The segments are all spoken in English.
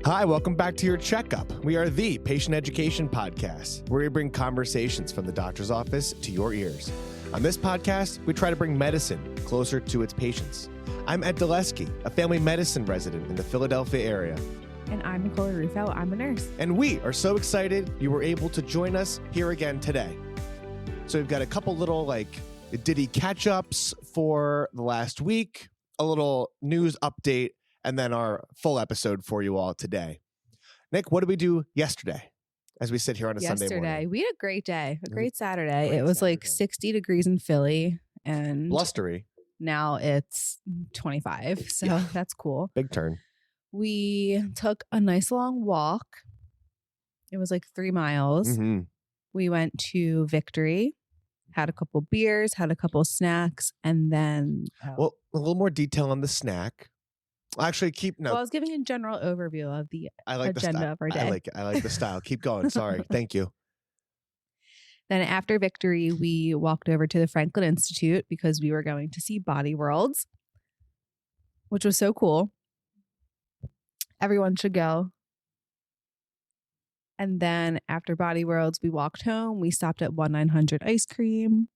Hi, welcome back to Your Checkup. We are the patient education podcast, where we bring conversations from the doctor's office to your ears. On this podcast, we try to bring medicine closer to its patients. I'm Ed Dulesky, a family medicine resident in the Philadelphia area. And I'm Nicole Rufo. I'm a nurse. And we are so excited you were able to join us here again today. So we've got a couple little Diddy catch-ups for the last week, a little news update, and then our full episode for you all today. Nick, what did we do yesterday as we sit here on a Sunday morning? Yesterday, we had a great day, a great Saturday. It was like 60 degrees in Philly and blustery. Now it's 25, so that's cool. Big turn. We took a nice long walk. It was like 3 miles. Mm-hmm. We went to Victory, had a couple beers, had a couple snacks, and then... Well, a little more detail on the snack. Actually, Well, I was giving a general overview of the agenda of our day. I like the style. Keep going. Sorry. Thank you. Then after Victory, we walked over to the Franklin Institute because we were going to see Body Worlds, which was so cool. Everyone should go. And then after Body Worlds, we walked home. We stopped at 1-900 Ice Cream.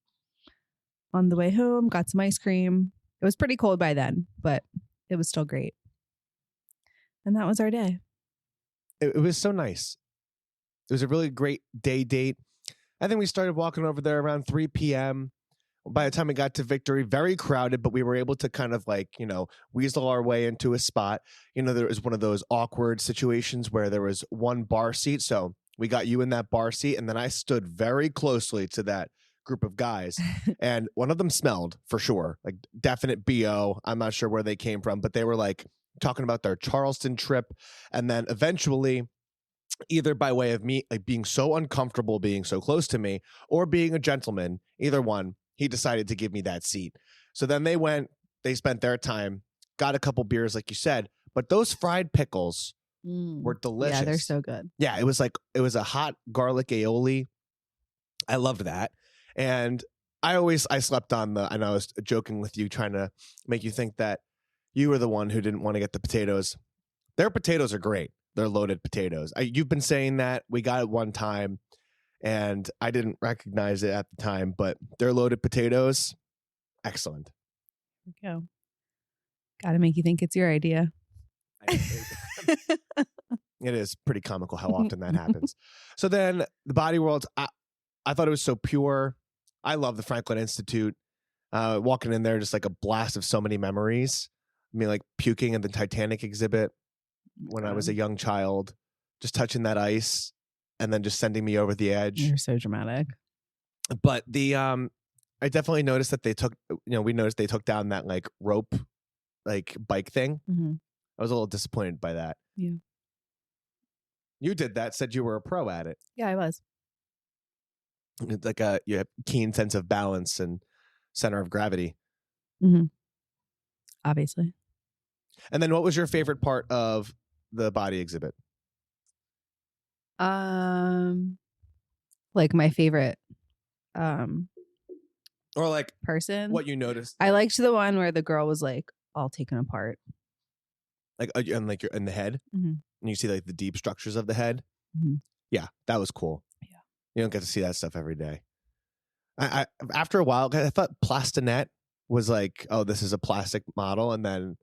On the way home, got some ice cream. It was pretty cold by then, but it was still great. And that was our day. It was so nice. It was a really great day date. I think we started walking over there around 3 p.m. By the time we got to Victory, very crowded, but we were able to kind of weasel our way into a spot. There was one of those awkward situations where there was one bar seat. So we got you in that bar seat, and then I stood very closely to that group of guys, and one of them smelled for sure, like definite BO. I'm not sure where they came from, but they were talking about their Charleston trip. And then eventually, either by way of me being so uncomfortable being so close to me or being a gentleman, either one, he decided to give me that seat. So then they spent their time, got a couple beers, like you said, but those fried pickles were delicious. Yeah, they're so good. Yeah, it was a hot garlic aioli. I loved that. And I slept on and I was joking with you, trying to make you think that you were the one who didn't want to get the potatoes. Their potatoes are great. They're loaded potatoes. You've been saying that. We got it one time, and I didn't recognize it at the time, but they're loaded potatoes. Excellent. There we go. Got to make you think it's your idea. It is pretty comical how often that happens. So then the Body Worlds, I thought it was so pure. I love the Franklin Institute. Walking in there, just like a blast of so many memories. I mean, like puking at the Titanic exhibit when I was a young child, just touching that ice and then just sending me over the edge. You're so dramatic. But I definitely noticed that we noticed they took down that rope, bike thing. Mm-hmm. I was a little disappointed by that. Yeah. You did that, said you were a pro at it. Yeah, I was. It's you have keen sense of balance and center of gravity. Mm-hmm. Obviously. And then what was your favorite part of the body exhibit? My favorite or person. What you noticed? I liked the one where the girl was all taken apart. You're in the head? Mm-hmm. And you see the deep structures of the head? Mm-hmm. Yeah, that was cool. Yeah. You don't get to see that stuff every day. I after a while, I thought Plastinet was this is a plastic model. And then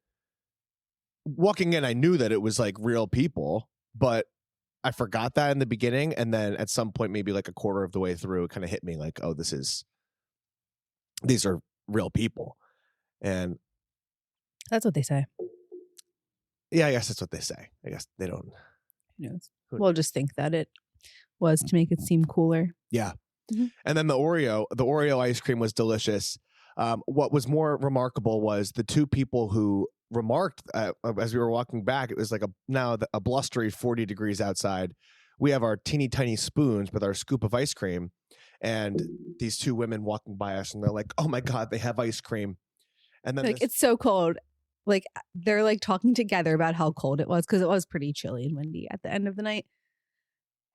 walking in, I knew that it was real people, but I forgot that in the beginning. And then at some point, maybe a quarter of the way through, it kind of hit me these are real people. And that's what they say. Yeah, I guess that's what they say. I guess they don't. Who knows? We'll just think that it was to make it seem cooler. Yeah. Mm-hmm. And then the Oreo ice cream was delicious. What was more remarkable was the two people who remarked as we were walking back. It was now a blustery 40 degrees outside. We have our teeny tiny spoons with our scoop of ice cream, and these two women walking by us, and they're like, "Oh my God, they have ice cream!" And then it's so cold. They're talking together about how cold it was because it was pretty chilly and windy at the end of the night.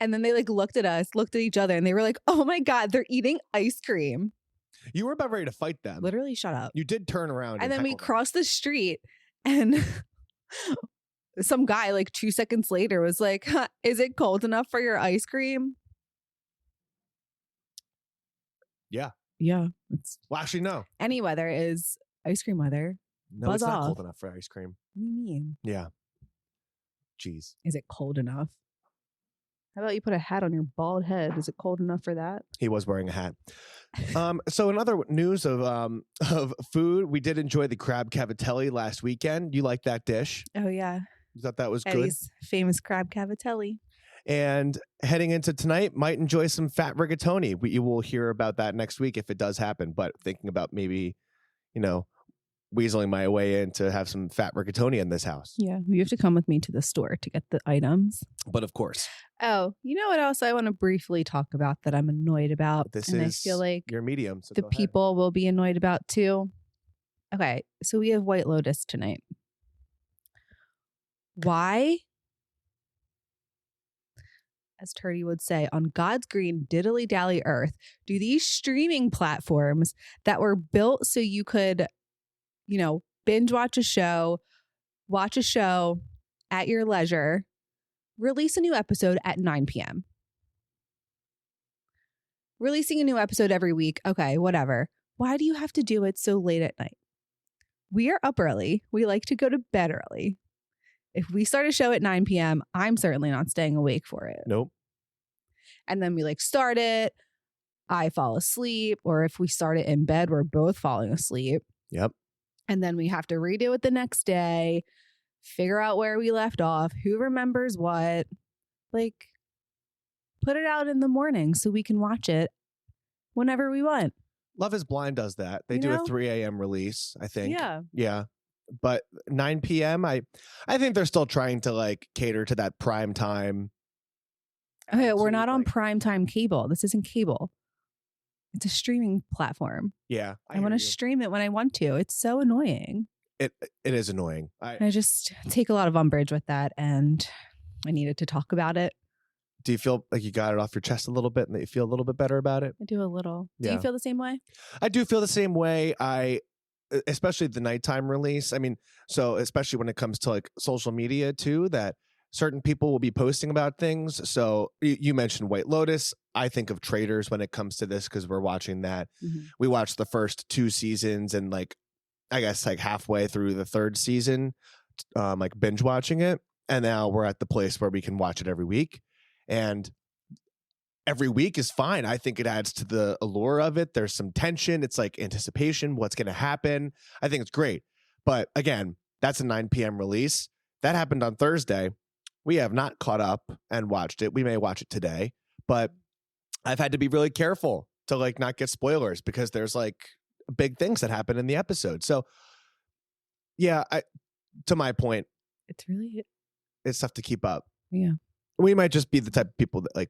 And then they looked at us, looked at each other, and they were like, "Oh my God, they're eating ice cream." You were about ready to fight them. Literally, shut up. You did turn around. And then we crossed the street, and Some guy like 2 seconds later was like, huh, is it cold enough for your ice cream? Yeah. Yeah. It's Well, actually, no. any weather is ice cream weather. No, Buzz it's not off. cold enough for ice cream. What do you mean? Yeah. Jeez. Is it cold enough? How about you put a hat on your bald head? Is it cold enough for that? He was wearing a hat. So in other news of food, we did enjoy the crab cavatelli last weekend. You liked that dish? Oh yeah. You thought that was Eddie's famous crab cavatelli. good? And heading into tonight, might enjoy some fat rigatoni. You will hear about that next week if it does happen. But thinking about maybe, weaseling my way in to have some fat rigatoni in this house. Yeah, you have to come with me to the store to get the items. But of course. Oh, you know what else I want to briefly talk about that I'm annoyed about? This and is I feel like your medium. So the people will be annoyed about too. Okay, so we have White Lotus tonight. Why, as Turdy would say, on God's green diddly dally earth, do these streaming platforms that were built so you could, binge watch a show at your leisure, release a new episode at 9 p.m.? Releasing a new episode every week. Okay, whatever. Why do you have to do it so late at night? We are up early. We like to go to bed early. If we start a show at 9 p.m., I'm certainly not staying awake for it. Nope. And then we start it. I fall asleep. Or if we start it in bed, we're both falling asleep. Yep. And then we have to redo it the next day, figure out where we left off, who remembers what. Put it out in the morning so we can watch it whenever we want. Love is Blind does that. They do a 3 a.m. release, I think. Yeah. Yeah. But 9 p.m., I think they're still trying to cater to that prime time. Okay, we're not on primetime cable. This isn't cable. It's a streaming platform. Yeah. I want to stream it when I want to. It's so annoying. It is annoying. I just take a lot of umbrage with that, and I needed to talk about it. Do you feel like you got it off your chest a little bit and that you feel a little bit better about it? I do a little. Yeah. Do you feel the same way? I do feel the same way. Especially the nighttime release. I mean, so especially when it comes to social media too, that certain people will be posting about things. So you mentioned White Lotus. I think of Traitors when it comes to this because we're watching that. Mm-hmm. We watched the first 2 seasons and I guess halfway through the 3rd season, binge watching it. And now we're at the place where we can watch it every week. And every week is fine. I think it adds to the allure of it. There's some tension. It's anticipation. What's going to happen? I think it's great. But again, that's a 9 p.m. release. That happened on Thursday. We have not caught up and watched it. We may watch it today, but I've had to be really careful to not get spoilers because there's big things that happen in the episode. So yeah, to my point, it's tough to keep up. Yeah. We might just be the type of people that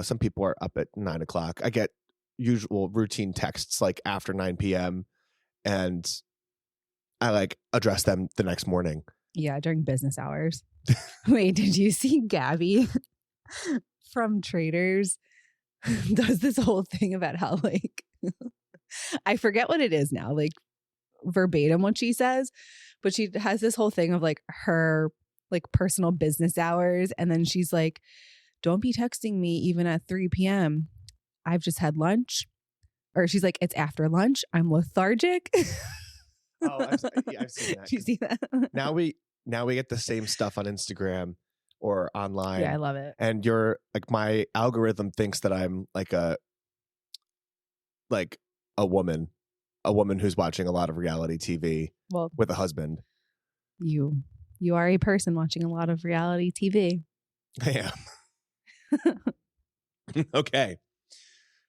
some people are up at 9 o'clock. I get usual routine texts after 9 p.m. and I address them the next morning. Yeah, during business hours. Wait, did you see Gabby from Traitors does this whole thing about how I forget what it is now, verbatim what she says, but she has this whole thing of her personal business hours. And then she's like, don't be texting me even at 3 p.m. I've just had lunch. Or she's like, it's after lunch. I'm lethargic. Oh, I've seen that. Did you see that? Now we get the same stuff on Instagram or online. Yeah, I love it. And you're my algorithm thinks that I'm a woman who's watching a lot of reality TV with a husband. You are a person watching a lot of reality TV. I am. Okay.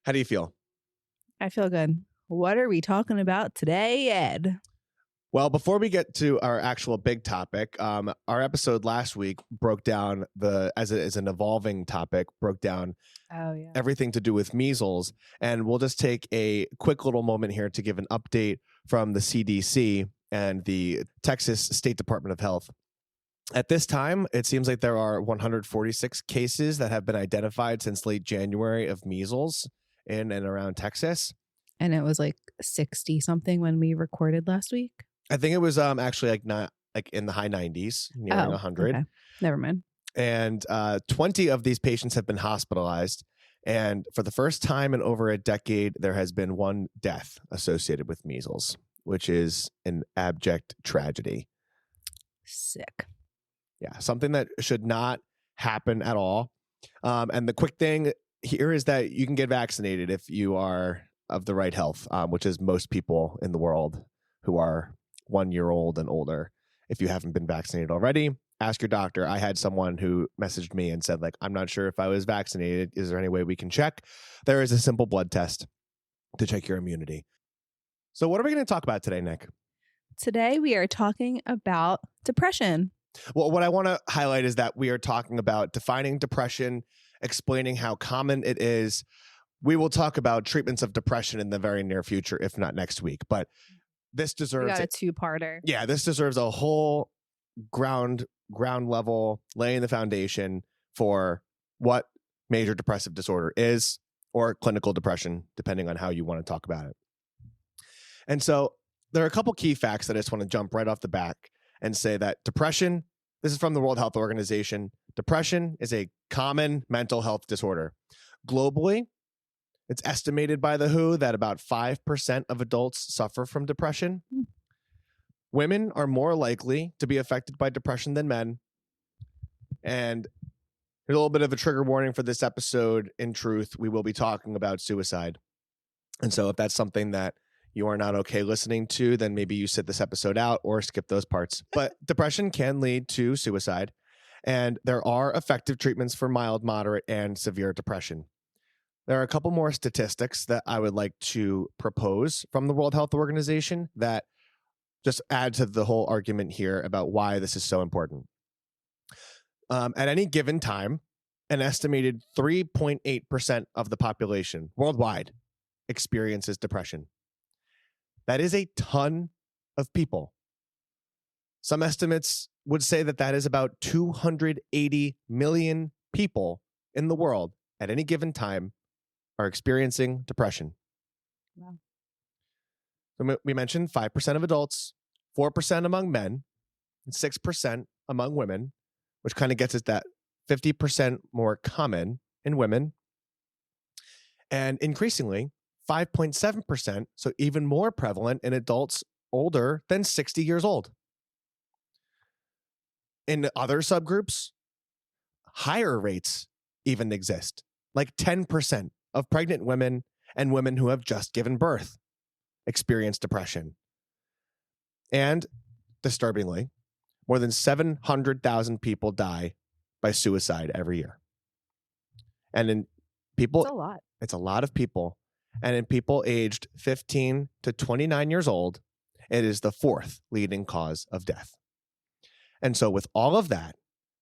How do you feel? I feel good. What are we talking about today, Ed? Well, before we get to our actual big topic, our episode last week broke down as an evolving topic, everything to do with measles. And we'll just take a quick little moment here to give an update from the CDC and the Texas State Department of Health. At this time, it seems like there are 146 cases that have been identified since late January of measles in and around Texas. And it was 60 something when we recorded last week. I think it was actually like in the high 90s, nearing 100. Okay. Never mind. And 20 of these patients have been hospitalized. And for the first time in over a decade, there has been one death associated with measles, which is an abject tragedy. Sick. Yeah, something that should not happen at all. And the quick thing here is that you can get vaccinated if you are of the right health, which is most people in the world who are 1 year old and older. If you haven't been vaccinated already, ask your doctor. I had someone who messaged me and said, like, I'm not sure if I was vaccinated. Is there any way we can check? There is a simple blood test to check your immunity. So what are we going to talk about today, Nick? Today we are talking about depression. Well, what I want to highlight is that we are talking about defining depression, explaining how common it is. We will talk about treatments of depression in the very near future, if not next week. But this We deserves got a two-parter. Yeah, this deserves a whole ground level, laying the foundation for what major depressive disorder is, or clinical depression, depending on how you want to talk about it. And so there are a couple key facts that I just want to jump right off the back and say that depression, this is from the World Health Organization, depression is a common mental health disorder. Globally, it's estimated by the WHO that about 5% of adults suffer from depression. Women are more likely to be affected by depression than men. And here's a little bit of a trigger warning for this episode. In truth, we will be talking about suicide. And so if that's something that you are not okay listening to, then maybe you sit this episode out or skip those parts. But depression can lead to suicide. And there are effective treatments for mild, moderate, and severe depression. There are a couple more statistics that I would like to propose from the World Health Organization that just add to the whole argument here about why this is so important. At any given time, an estimated 3.8% of the population worldwide experiences depression. That is a ton of people. Some estimates would say that that is about 280 million people in the world at any given time are experiencing depression. Wow. So we mentioned 5% of adults, 4% among men, and 6% among women, which kind of gets us that 50% more common in women. And increasingly, 5.7%, so even more prevalent in adults older than 60 years old. In other subgroups, higher rates even exist, like 10% of pregnant women and women who have just given birth experience depression. And disturbingly, more than 700,000 people die by suicide every year. And in people, It's a lot. It's a lot of people. And in people aged 15 to 29 years old, it is the fourth leading cause of death. And so with all of that,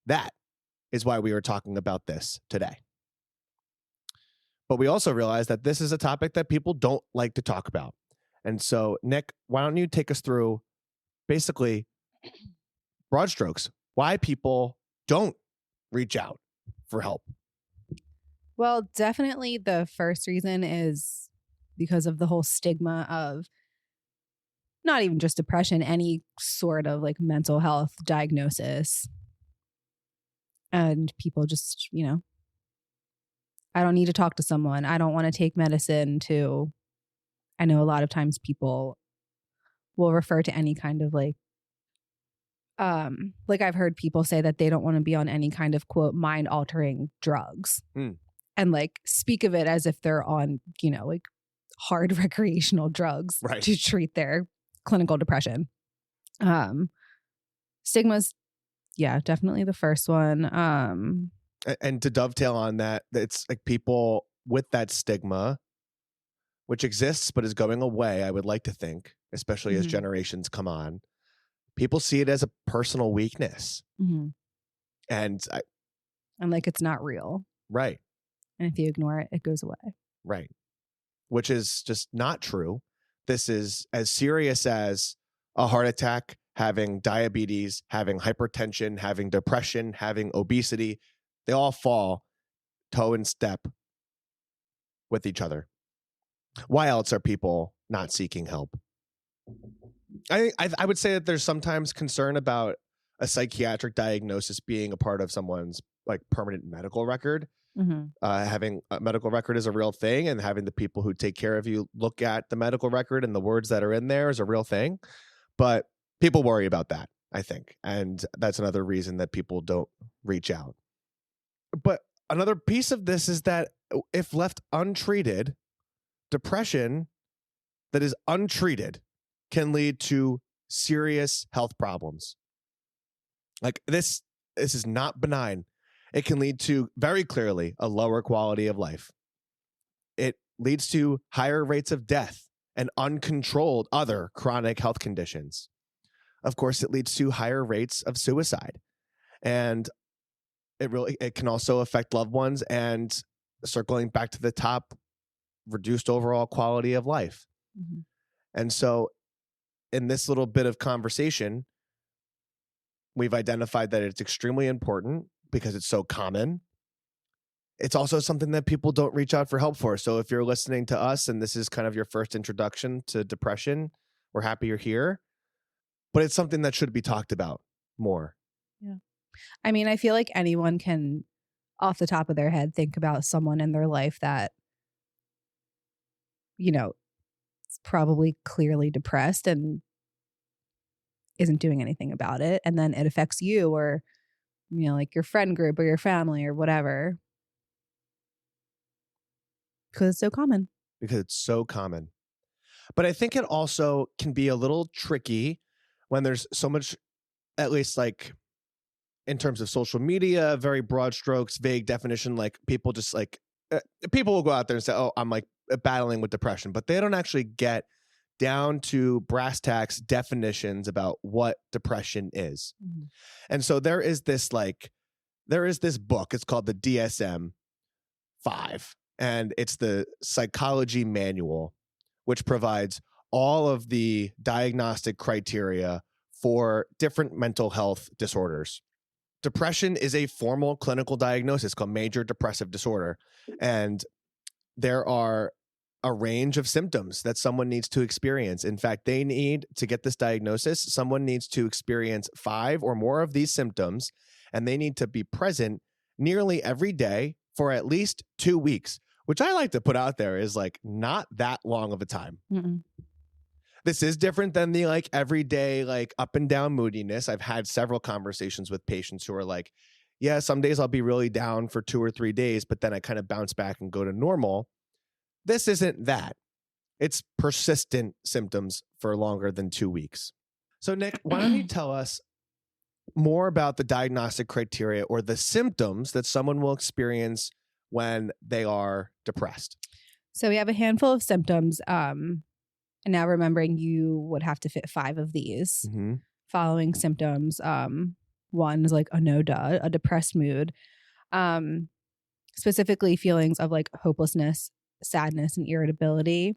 that is why we are talking about this today. But we also realize that this is a topic that people don't like to talk about. And so, Nick, why don't you take us through basically broad strokes, why people don't reach out for help? Well, definitely the first reason is because of the whole stigma of not even just depression, any sort of like mental health diagnosis. And people just, I don't need to talk to someone. I don't want to take medicine to, I know a lot of times people will refer to any kind of like I've heard people say that they don't want to be on any kind of quote mind altering drugs and like speak of it as if they're on, like hard recreational drugs to treat their clinical depression. Stigmas, yeah, definitely the first one. And to dovetail on that, it's like people with that stigma, which exists but is going away, I would like to think, especially as generations come on. People see it as a personal weakness. And like it's not real. Right. And if you ignore it, it goes away. Right. Which is just not true. This is as serious as a heart attack, having diabetes, having hypertension, having depression, having obesity. They all fall toe in step with each other. Why else are people not seeking help? I would say that there's sometimes concern about a psychiatric diagnosis being a part of someone's like permanent medical record. Mm-hmm. Having a medical record is a real thing, and having the people who take care of you look at the medical record and the words that are in there is a real thing. But people worry about that, I think, and that's another reason that people don't reach out. But another piece of this is that if left untreated, depression that is untreated can lead to serious health problems. Like this is not benign. It can lead to very clearly a lower quality of life. It leads to higher rates of death and uncontrolled other chronic health conditions. Of course, it leads to higher rates of suicide. And it can also affect loved ones, and circling back to the top, reduced overall quality of life. Mm-hmm. And so in this little bit of conversation, we've identified that it's extremely important because it's so common. It's also something that people don't reach out for help for. So if you're listening to us and this is kind of your first introduction to depression, we're happy you're here. But it's something that should be talked about more. Yeah. I mean, I feel like anyone can, off the top of their head, think about someone in their life that, you know, is probably clearly depressed and isn't doing anything about it. And then it affects you or, you know, like your friend group or your family or whatever. Because it's so common. Because it's so common. But I think it also can be a little tricky when there's so much, at least like in terms of social media, very broad strokes, vague definition, like people just like, people will go out there and say, oh, I'm like battling with depression, but they don't actually get down to brass tacks definitions about what depression is. Mm-hmm. And so there is this book, it's called the DSM-5, and it's the psychology manual, which provides all of the diagnostic criteria for different mental health disorders. Depression is a formal clinical diagnosis called major depressive disorder. And there are a range of symptoms that someone needs to experience. In fact, they need to get this diagnosis. Someone needs to experience 5 or more of these symptoms, and they need to be present nearly every day for at least 2 weeks, which I like to put out there is like not that long of a time. Mm-mm. This is different than the like everyday like up and down moodiness. I've had several conversations with patients who are like, yeah, some days I'll be really down for 2 or 3 days, but then I kind of bounce back and go to normal. This isn't that. It's persistent symptoms for longer than 2 weeks. So Nick, why don't you tell us more about the diagnostic criteria or the symptoms that someone will experience when they are depressed? So we have a handful of symptoms. And now remembering you would have to fit 5 of these following symptoms. One is like a depressed mood. Specifically feelings of like hopelessness, sadness, and irritability.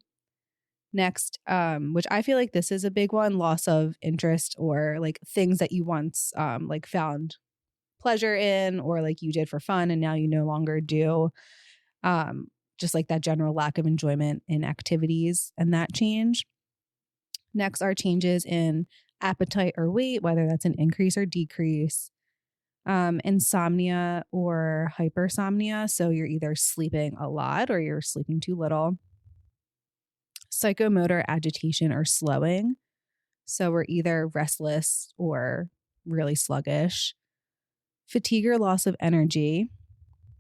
Next, which I feel like this is a big one, loss of interest or like things that you once like found pleasure in or like you did for fun and now you no longer do. Just like that general lack of enjoyment in activities and that change. Next are changes in appetite or weight, whether that's an increase or decrease. Insomnia or hypersomnia. So you're either sleeping a lot or you're sleeping too little. Psychomotor agitation or slowing. So we're either restless or really sluggish. Fatigue or loss of energy,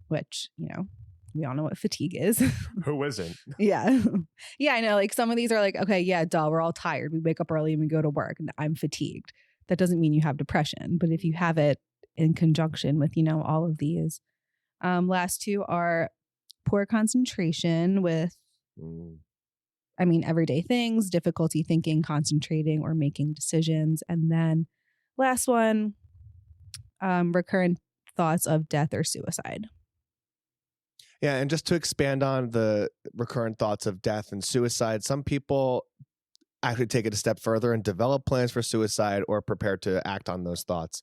which, you know, we all know what fatigue is. Who isn't? Yeah. Yeah, I know. Like some of these are like, okay, yeah, duh, we're all tired. We wake up early and we go to work and I'm fatigued. That doesn't mean you have depression. But if you have it in conjunction with, you know, all of these. Last 2 are poor concentration with, everyday things, difficulty thinking, concentrating, or making decisions. And then last one, recurrent thoughts of death or suicide. Yeah, and just to expand on the recurrent thoughts of death and suicide, some people actually take it a step further and develop plans for suicide or prepare to act on those thoughts.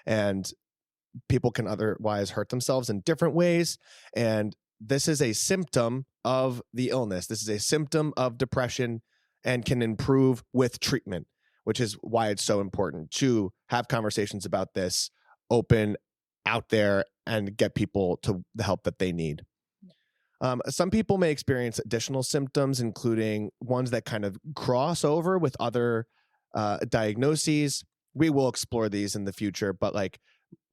And people can otherwise hurt themselves in different ways. And this is a symptom of the illness. This is a symptom of depression and can improve with treatment. which is why it's so important to have conversations about this open out there and get people to the help that they need. Some people may experience additional symptoms, including ones that kind of cross over with other diagnoses. We will explore these in the future, but like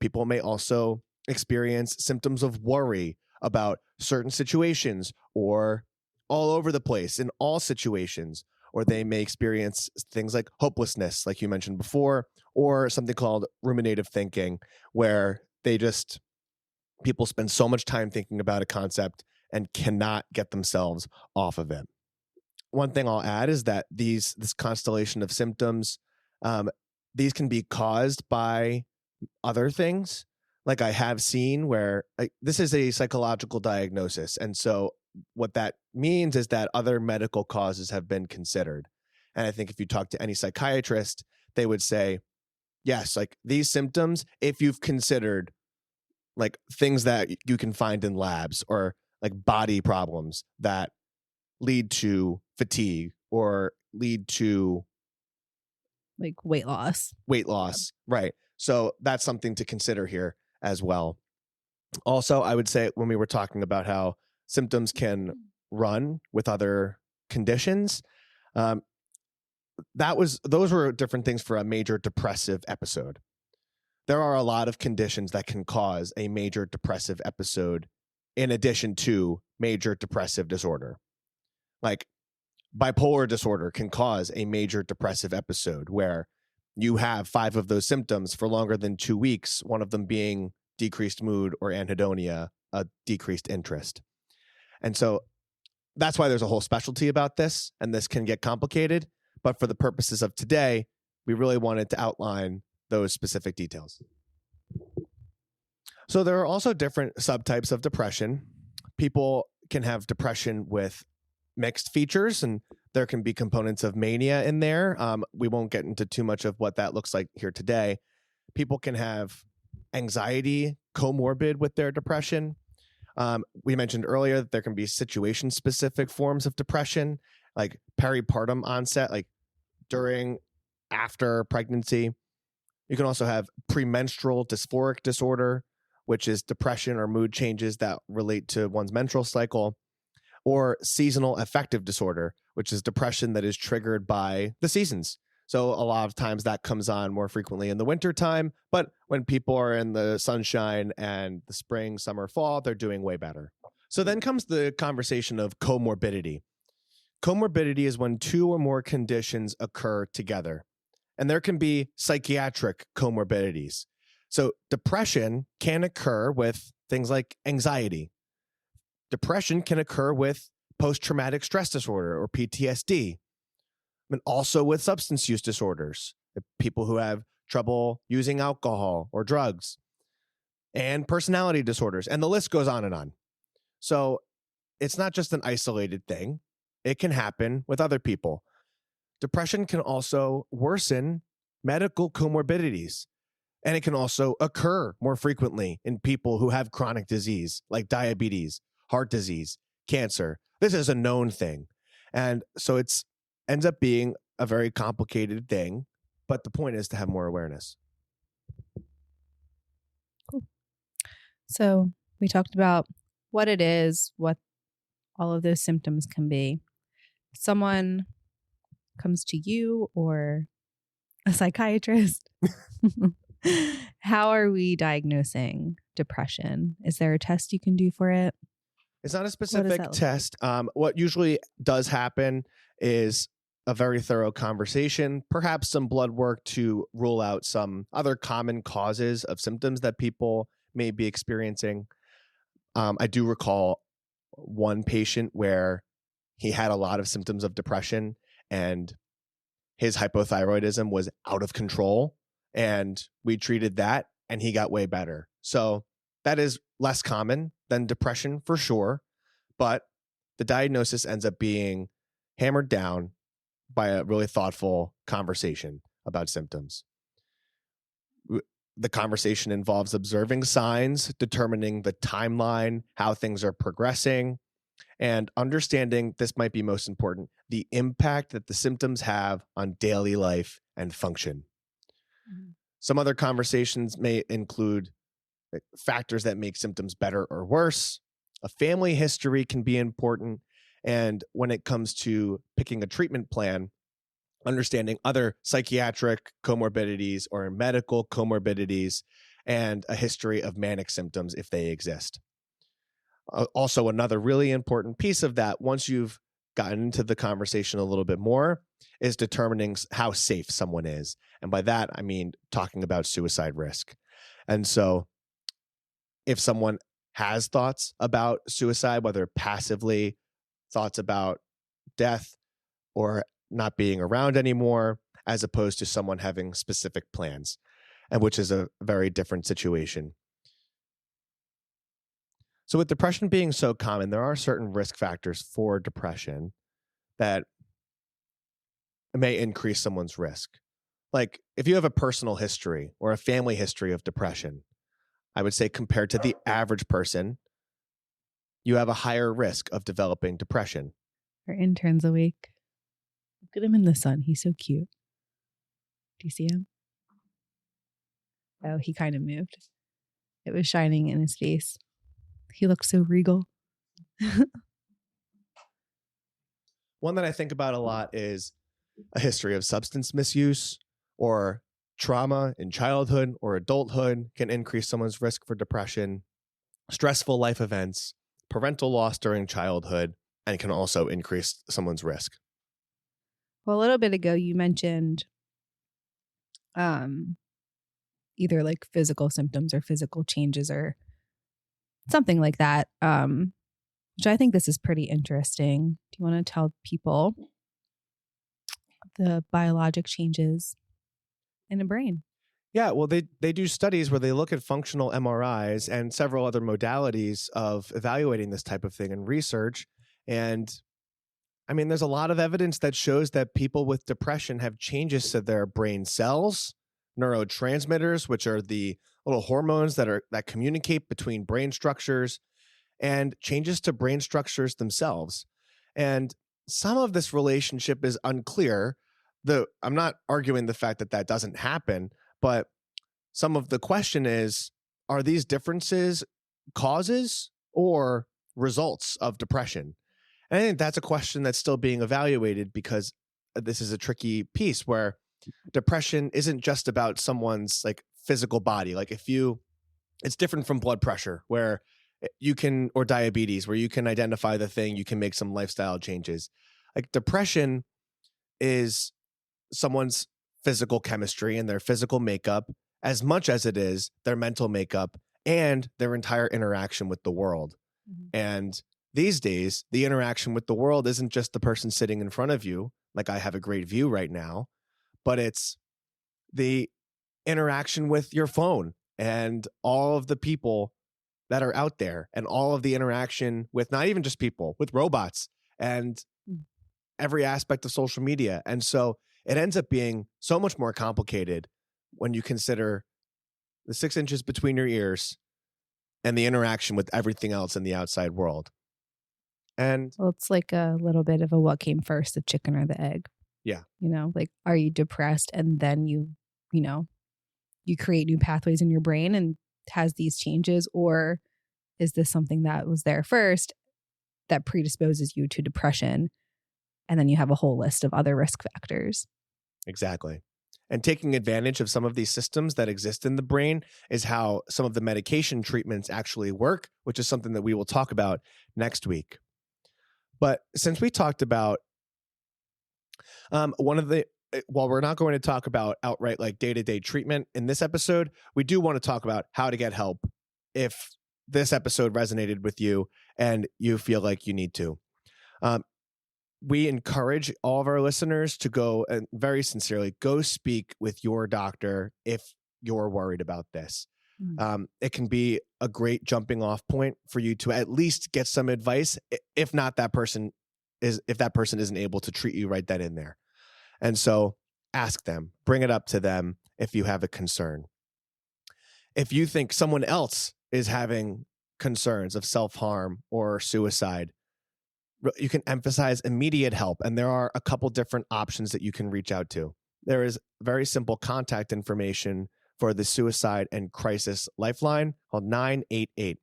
people may also experience symptoms of worry about certain situations or all over the place in all situations, or they may experience things like hopelessness, like you mentioned before, or something called ruminative thinking, where people spend so much time thinking about a concept and cannot get themselves off of it. One thing I'll add is that this constellation of symptoms, these can be caused by other things. Like I have seen where this is a psychological diagnosis. And so what that means is that other medical causes have been considered. And I think if you talk to any psychiatrist, they would say, yes, like these symptoms, if you've considered like things that you can find in labs or like body problems that lead to fatigue or lead to like weight loss. Right. So that's something to consider here as well. Also, I would say when we were talking about how symptoms can run with other conditions, those were different things for a major depressive episode. There are a lot of conditions that can cause a major depressive episode in addition to major depressive disorder. Like bipolar disorder can cause a major depressive episode where you have 5 of those symptoms for longer than 2 weeks, one of them being decreased mood or anhedonia, a decreased interest. And so that's why there's a whole specialty about this, and this can get complicated. But for the purposes of today, we really wanted to outline those specific details. So there are also different subtypes of depression. People can have depression with mixed features, and there can be components of mania in there. We won't get into too much of what that looks like here today. People can have anxiety comorbid with their depression. We mentioned earlier that there can be situation-specific forms of depression, like peripartum onset, like after pregnancy. You can also have premenstrual dysphoric disorder, which is depression or mood changes that relate to one's menstrual cycle, or seasonal affective disorder, which is depression that is triggered by the seasons. So a lot of times that comes on more frequently in the winter time, but when people are in the sunshine and the spring, summer, fall, they're doing way better. So then comes the conversation of comorbidity. Comorbidity is when 2 or more conditions occur together, and there can be psychiatric comorbidities. So depression can occur with things like anxiety. Depression can occur with post-traumatic stress disorder or PTSD, and also with substance use disorders, people who have trouble using alcohol or drugs, and personality disorders, and the list goes on and on. So it's not just an isolated thing. It can happen with other people. Depression can also worsen medical comorbidities, and it can also occur more frequently in people who have chronic disease like diabetes, heart disease, cancer. This is a known thing. And so it ends up being a very complicated thing, but the point is to have more awareness. Cool. So we talked about what it is, what all of those symptoms can be. Someone comes to you or a psychiatrist. How are we diagnosing depression? Is there a test you can do for it? It's not a specific test. What usually does happen is a very thorough conversation, perhaps some blood work to rule out some other common causes of symptoms that people may be experiencing. I do recall one patient where he had a lot of symptoms of depression and his hypothyroidism was out of control, and we treated that and he got way better. So that is less common than depression for sure, but the diagnosis ends up being hammered down by a really thoughtful conversation about symptoms. The conversation involves observing signs, determining the timeline, how things are progressing, and understanding, this might be most important, the impact that the symptoms have on daily life and function. Mhm. Some other conversations may include factors that make symptoms better or worse. A family history can be important. And when it comes to picking a treatment plan, understanding other psychiatric comorbidities or medical comorbidities and a history of manic symptoms if they exist. Also, another really important piece of that, once you've gotten into the conversation a little bit more, is determining how safe someone is. And by that, I mean talking about suicide risk. And so if someone has thoughts about suicide, whether passively, thoughts about death, or not being around anymore, as opposed to someone having specific plans, and which is a very different situation. So with depression being so common, there are certain risk factors for depression that may increase someone's risk. Like if you have a personal history or a family history of depression, I would say compared to the average person, you have a higher risk of developing depression. Our intern's awake. Look at him in the sun. He's so cute. Do you see him? Oh, he kind of moved. It was shining in his face. He looked so regal. One that I think about a lot is a history of substance misuse or trauma in childhood or adulthood can increase someone's risk for depression. Stressful life events, parental loss during childhood, and can also increase someone's risk. Well, a little bit ago, you mentioned either like physical symptoms or physical changes or something like that, which I think this is pretty interesting. Do you want to tell people the biologic changes in the brain? Yeah, well, they do studies where they look at functional MRIs and several other modalities of evaluating this type of thing in research. And I mean, there's a lot of evidence that shows that people with depression have changes to their brain cells, neurotransmitters, which are the little hormones that communicate between brain structures, and changes to brain structures themselves. And some of this relationship is unclear. I'm not arguing the fact that that doesn't happen, but some of the question is, are these differences causes or results of depression? And I think that's a question that's still being evaluated because this is a tricky piece where depression isn't just about someone's like physical body. Like it's different from blood pressure where you can, or diabetes, where you can identify the thing, you can make some lifestyle changes. Like depression is someone's physical chemistry and their physical makeup as much as it is their mental makeup and their entire interaction with the world. Mhm. And these days, the interaction with the world isn't just the person sitting in front of you, like I have a great view right now, but it's the interaction with your phone and all of the people that are out there and all of the interaction with not even just people, with robots and every aspect of social media. And so it ends up being so much more complicated when you consider the 6 inches between your ears and the interaction with everything else in the outside world. And Well, it's like a little bit of a what came first, the chicken or the egg. yeah, Like, are you depressed and then you create new pathways in your brain and has these changes, or is this something that was there first that predisposes you to depression and then you have a whole list of other risk factors? exactly. And taking advantage of some of these systems that exist in the brain is how some of the medication treatments actually work, which is something that we will talk about next week. But since we talked about while we're not going to talk about outright like day-to-day treatment in this episode, we do want to talk about how to get help if this episode resonated with you and you feel like you need to. We encourage all of our listeners to go and very sincerely go speak with your doctor if you're worried about this. It can be a great jumping off point for you to at least get some advice, if that person isn't able to treat you right then and there. And so ask them, bring it up to them if you have a concern. If you think someone else is having concerns of self-harm or suicide, You can emphasize immediate help, and there are a couple different options that you can reach out to. There is very simple contact information for the suicide and crisis lifeline called 988.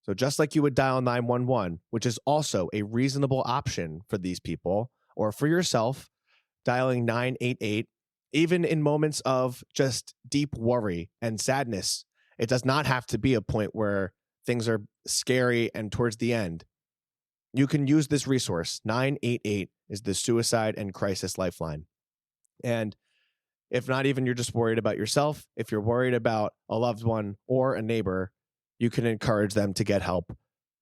So just like you would dial 911, which is also a reasonable option for these people or for yourself, dialing 988, even in moments of just deep worry and sadness, it does not have to be a point where things are scary and towards the end. You can use this resource. 988 is the suicide and crisis lifeline. And if not even you're just worried about yourself, if you're worried about a loved one or a neighbor, you can encourage them to get help,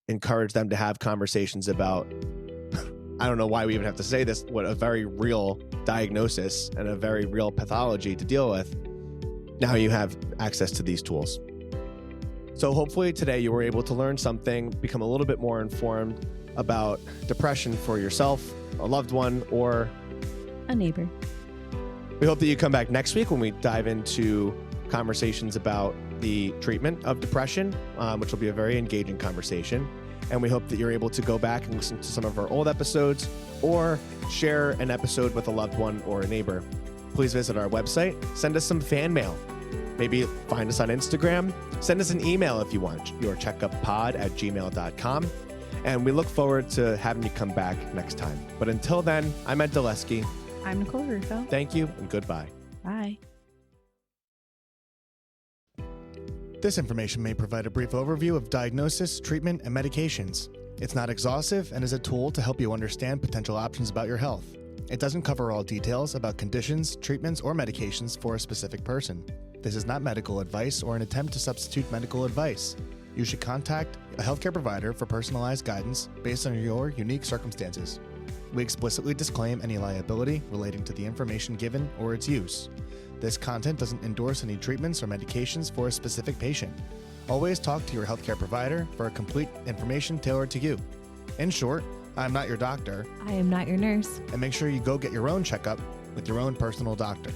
encourage them to have conversations about, I don't know why we even have to say this, what a very real diagnosis and a very real pathology to deal with. Now you have access to these tools. So hopefully today you were able to learn something, become a little bit more informed about depression for yourself, a loved one, or a neighbor. We hope that you come back next week when we dive into conversations about the treatment of depression, which will be a very engaging conversation. And we hope that you're able to go back and listen to some of our old episodes or share an episode with a loved one or a neighbor. Please visit our website, send us some fan mail. Maybe find us on Instagram, send us an email if you want, yourcheckuppod@gmail.com. And we look forward to having you come back next time. But until then, I'm Ed Dulesky. I'm Nicole Rufo. Thank you and goodbye. Bye. This information may provide a brief overview of diagnosis, treatment, and medications. It's not exhaustive and is a tool to help you understand potential options about your health. It doesn't cover all details about conditions, treatments, or medications for a specific person. This is not medical advice or an attempt to substitute medical advice. You should contact a healthcare provider for personalized guidance based on your unique circumstances. We explicitly disclaim any liability relating to the information given or its use. This content doesn't endorse any treatments or medications for a specific patient. Always talk to your healthcare provider for complete information tailored to you. In short, I'm not your doctor. I am not your nurse. And make sure you go get your own checkup with your own personal doctor.